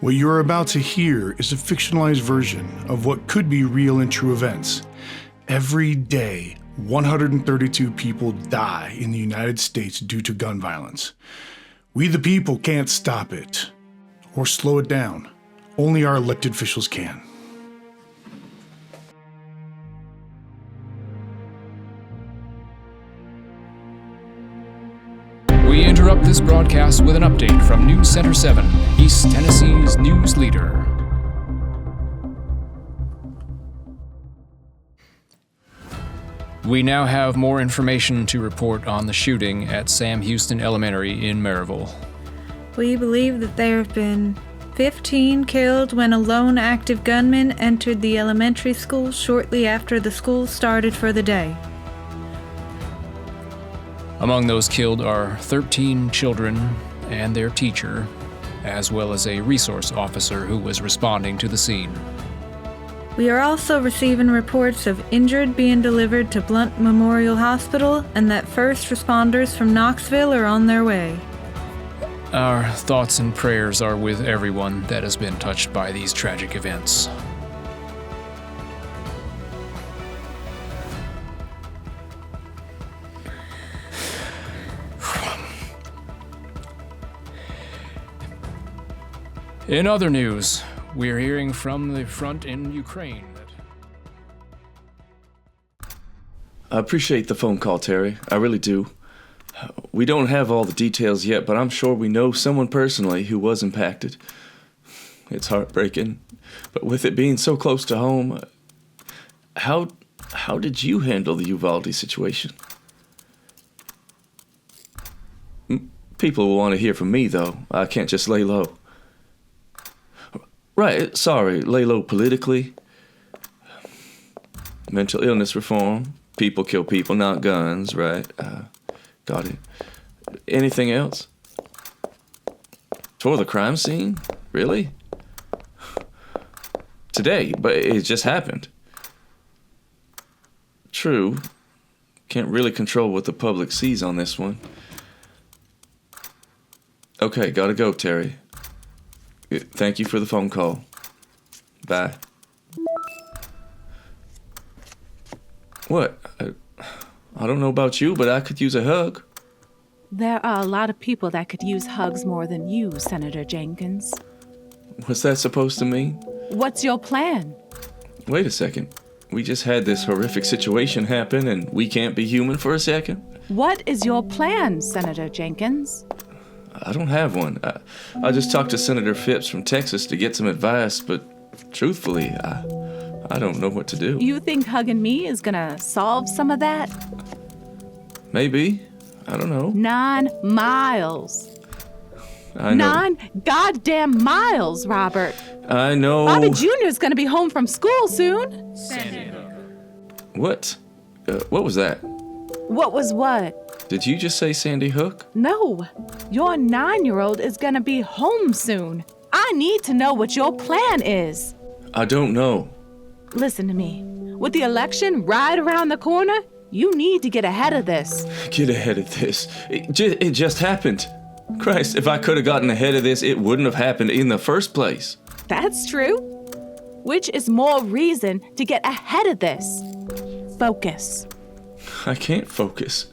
What you're about to hear is a fictionalized version of what could be real and true events. Every day, 132 people die in the United States due to gun violence. We the people can't stop it or slow it down. Only our elected officials can. We interrupt this broadcast with an update from News Center 7, East Tennessee's news leader. We now have more information to report on the shooting at Sam Houston Elementary in Maryville. We believe that there have been 15 killed when a lone active gunman entered the elementary school shortly after the school started for the day. Among those killed are 13 children and their teacher, as well as a resource officer who was responding to the scene. We are also receiving reports of injured being delivered to Blount Memorial Hospital and that first responders from Knoxville are on their way. Our thoughts and prayers are with everyone that has been touched by these tragic events. In other news, we're hearing from the front in Ukraine. I appreciate the phone call, Terry. I really do. We don't have all the details yet, but I'm sure we know someone personally who was impacted. It's heartbreaking, but with it being so close to home, how did you handle the Uvalde situation? People will want to hear from me, though. I can't just lay low. Right, sorry, lay low politically. Mental illness reform. People kill people, not guns, right? Got it. Anything else? Toward the crime scene? Really? Today, but it just happened. True. Can't really control what the public sees on this one. Okay, gotta go, Terry. Thank you for the phone call. Bye. What? I don't know about you, but I could use a hug. There are a lot of people that could use hugs more than you, Senator Jenkins. What's that supposed to mean? What's your plan? Wait a second. We just had this horrific situation happen and we can't be human for a second? What is your plan, Senator Jenkins? I don't have one. I just talked to Senator Phipps from Texas to get some advice, but truthfully, I don't know what to do. You think hugging me is gonna solve some of that? Maybe. I don't know. 9 miles. I know. 9 goddamn miles, Robert. I know. Bobby Jr. is gonna be home from school soon. What? What was that? What was what? Did you just say Sandy Hook? No. Your 9-year-old is gonna be home soon. I need to know what your plan is. I don't know. Listen to me. With the election right around the corner, you need to get ahead of this. Get ahead of this. It just happened. Christ, if I could have gotten ahead of this, it wouldn't have happened in the first place. That's true. Which is more reason to get ahead of this. Focus. I can't focus.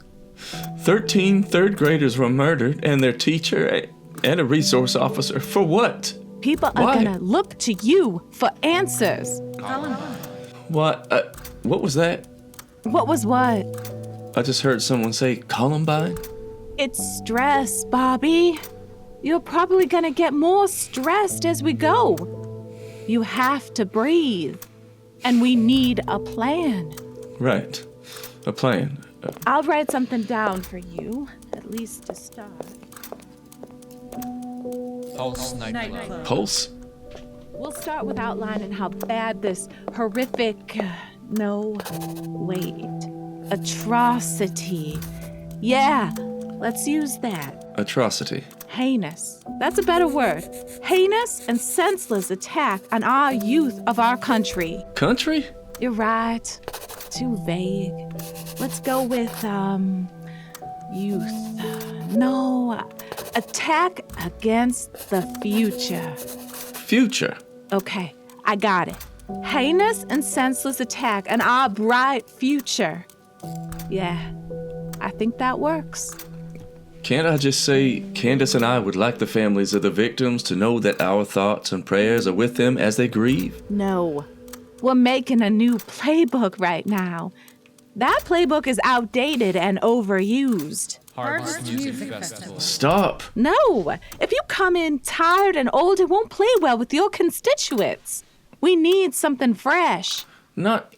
13 third graders were murdered, and their teacher and a resource officer. For what? People are gonna look to you for answers. What? What was that? What was what? I just heard someone say Columbine. It's stress, Bobby. You're probably gonna get more stressed as we go. You have to breathe. And we need a plan. Right. A plan. I'll write something down for you, at least to start. Pulse Nightclub. Pulse? We'll start with outlining how bad this horrific, atrocity. Yeah, let's use that. Atrocity. Heinous. That's a better word. Heinous and senseless attack on our youth of our country. Country? You're right. Too vague. Let's go with, youth. No, Attack against the future. Future? Okay, I got it. Heinous and senseless attack on our bright future. Yeah, I think that works. Can't I just say Candace and I would like the families of the victims to know that our thoughts and prayers are with them as they grieve? No, we're making a new playbook right now. That playbook is outdated and overused. Harvest Music Festival. Stop! No, if you come in tired and old, it won't play well with your constituents. We need something fresh. Not...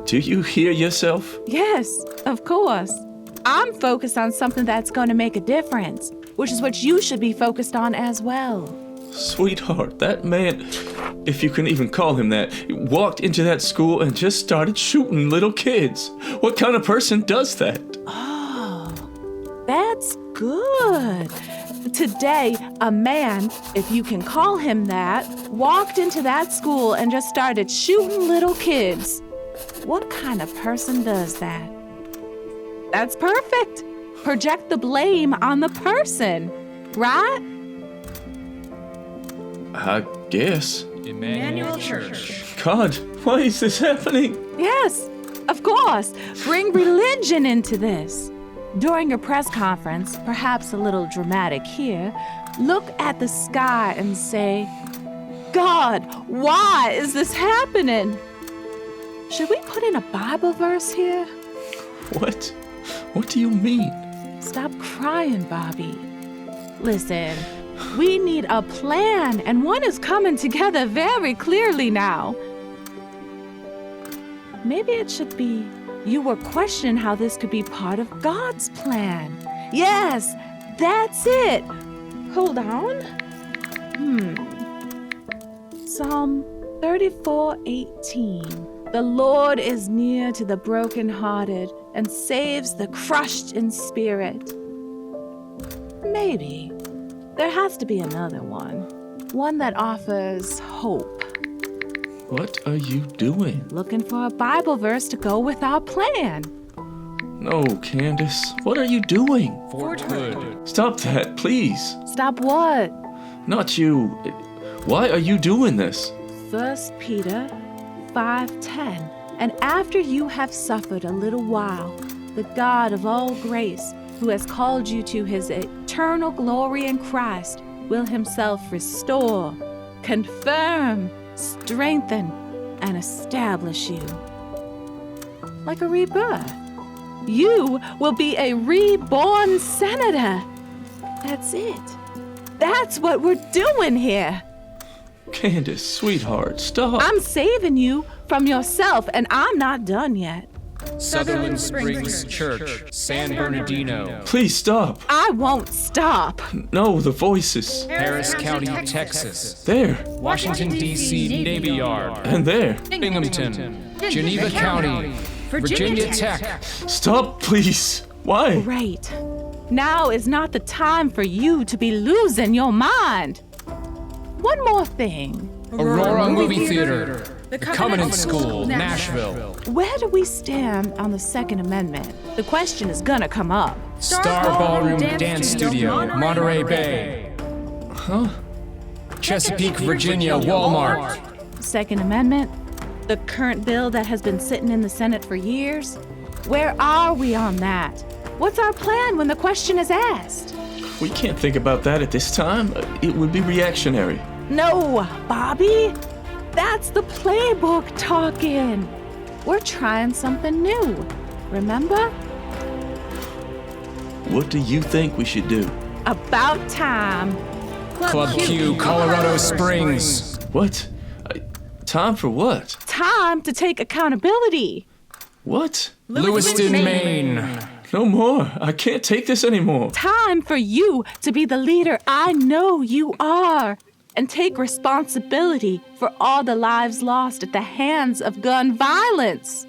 Do you hear yourself? Yes, of course. I'm focused on something that's going to make a difference, which is what you should be focused on as well. Sweetheart, that man, if you can even call him that, walked into that school and just started shooting little kids. What kind of person does that? Oh, that's good. Today, a man, if you can call him that, walked into that school and just started shooting little kids. What kind of person does that? That's perfect. Project the blame on the person, right? I guess. Emmanuel Church. God, why is this happening? Yes, of course. Bring religion into this. During your press conference, perhaps a little dramatic here, look at the sky and say, God, why is this happening? Should we put in a Bible verse here? What? What do you mean? Stop crying, Bobby. Listen, we need a plan, and one is coming together very clearly now. Maybe it should be, you were questioning how this could be part of God's plan. Yes, that's it. Hold on. Psalm 34:18. The Lord is near to the brokenhearted and saves the crushed in spirit. Maybe. There has to be another one that offers hope. What are you doing? Looking for a Bible verse to go with our plan. No, Candace, what are you doing? Fort Hood. Stop that, please. Stop what? Not you. Why are you doing this? 1 Peter 5:10. And after you have suffered a little while, the God of all grace, who has called you to his eternal glory in Christ, will himself restore, confirm, strengthen, and establish you. Like a rebirth. You will be a reborn senator. That's it. That's what we're doing here. Candace, sweetheart, stop. I'm saving you from yourself, and I'm not done yet. Sutherland Springs Church, San Bernardino. Please stop. I won't stop. No, the voices. Harris County, Texas. There. Washington, D.C. Navy Yard. And there. Binghamton. Geneva County. Virginia Tech. Stop, please. Why? Great. Now is not the time for you to be losing your mind. One more thing. Aurora Movie Theater. The Covenant School, Nashville. Where do we stand on the Second Amendment? The question is gonna come up. Star Ballroom Dance Studio, Monterey Bay. Huh? Chesapeake, Virginia, Walmart. Second Amendment? The current bill that has been sitting in the Senate for years? Where are we on that? What's our plan when the question is asked? We can't think about that at this time. It would be reactionary. No, Bobby. That's the playbook talking. We're trying something new. Remember? What do you think we should do? About time. Club Q, Colorado Springs. What? Time for what? Time to take accountability. What? Lewiston, Maine. No more. I can't take this anymore. Time for you to be the leader I know you are and take responsibility for all the lives lost at the hands of gun violence.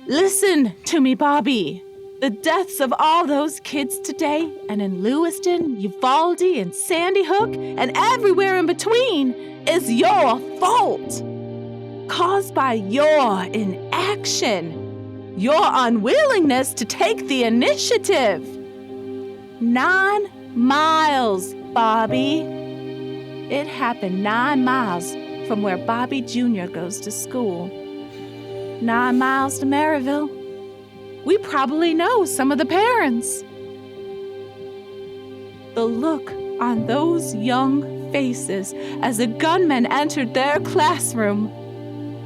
Listen to me, Bobby. The deaths of all those kids today and in Lewiston, Uvalde, and Sandy Hook, and everywhere in between is your fault. Caused by your inaction. your unwillingness to take the initiative. 9 miles, Bobby. It happened 9 miles from where Bobby Jr. goes to school. 9 miles to Maryville. We probably know some of the parents. The look on those young faces as the gunmen entered their classroom,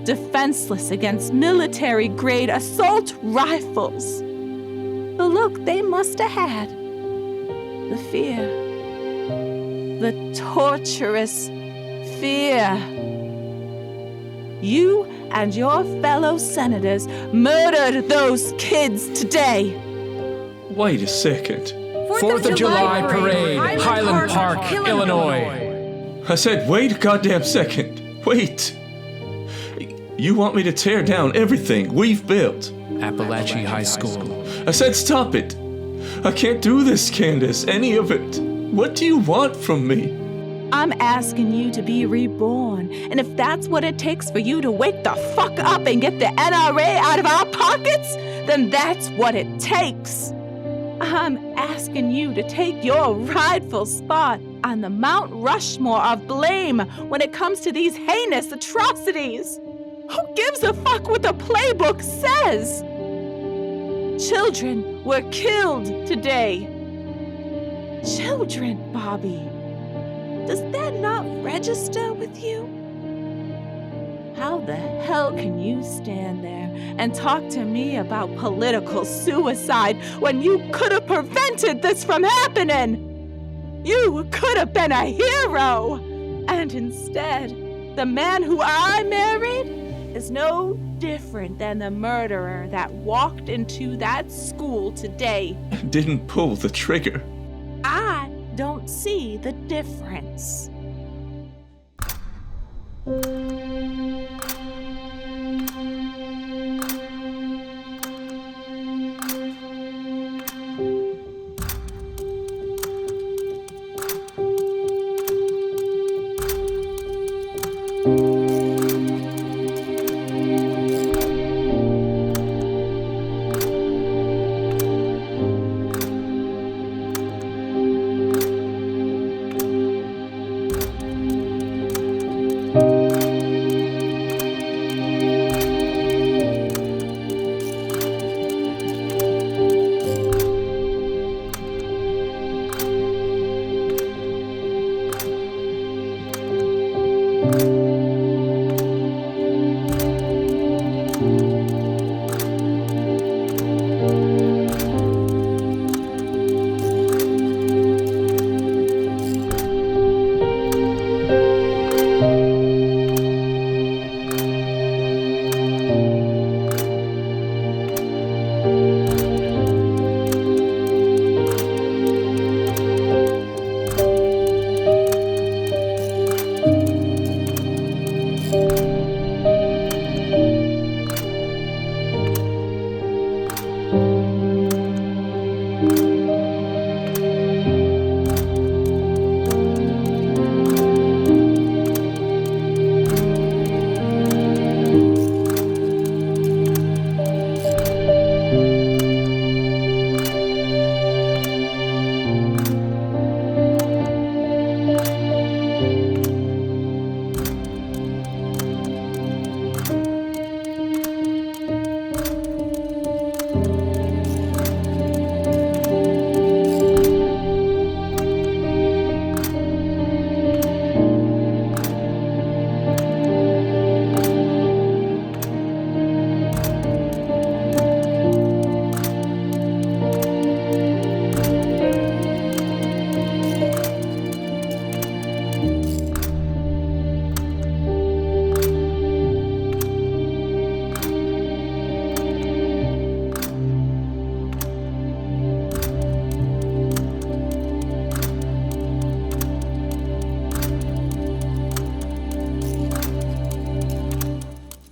defenseless against military-grade assault rifles. The look they must have had. The fear. The torturous fear. You and your fellow senators murdered those kids today. Wait a second. 4th of July parade, Highland Park, Illinois. I said, wait a goddamn second. Wait. You want me to tear down everything we've built? Appalachia High School. I said, stop it. I can't do this, Candace, any of it. What do you want from me? I'm asking you to be reborn, and if that's what it takes for you to wake the fuck up and get the NRA out of our pockets, then that's what it takes. I'm asking you to take your rightful spot on the Mount Rushmore of blame when it comes to these heinous atrocities. Who gives a fuck what the playbook says? Children were killed today. Children, Bobby. Does that not register with you? How the hell can you stand there and talk to me about political suicide when you could have prevented this from happening? You could have been a hero. And instead, the man who I married is no different than the murderer that walked into that school today. Didn't pull the trigger. I don't see the difference.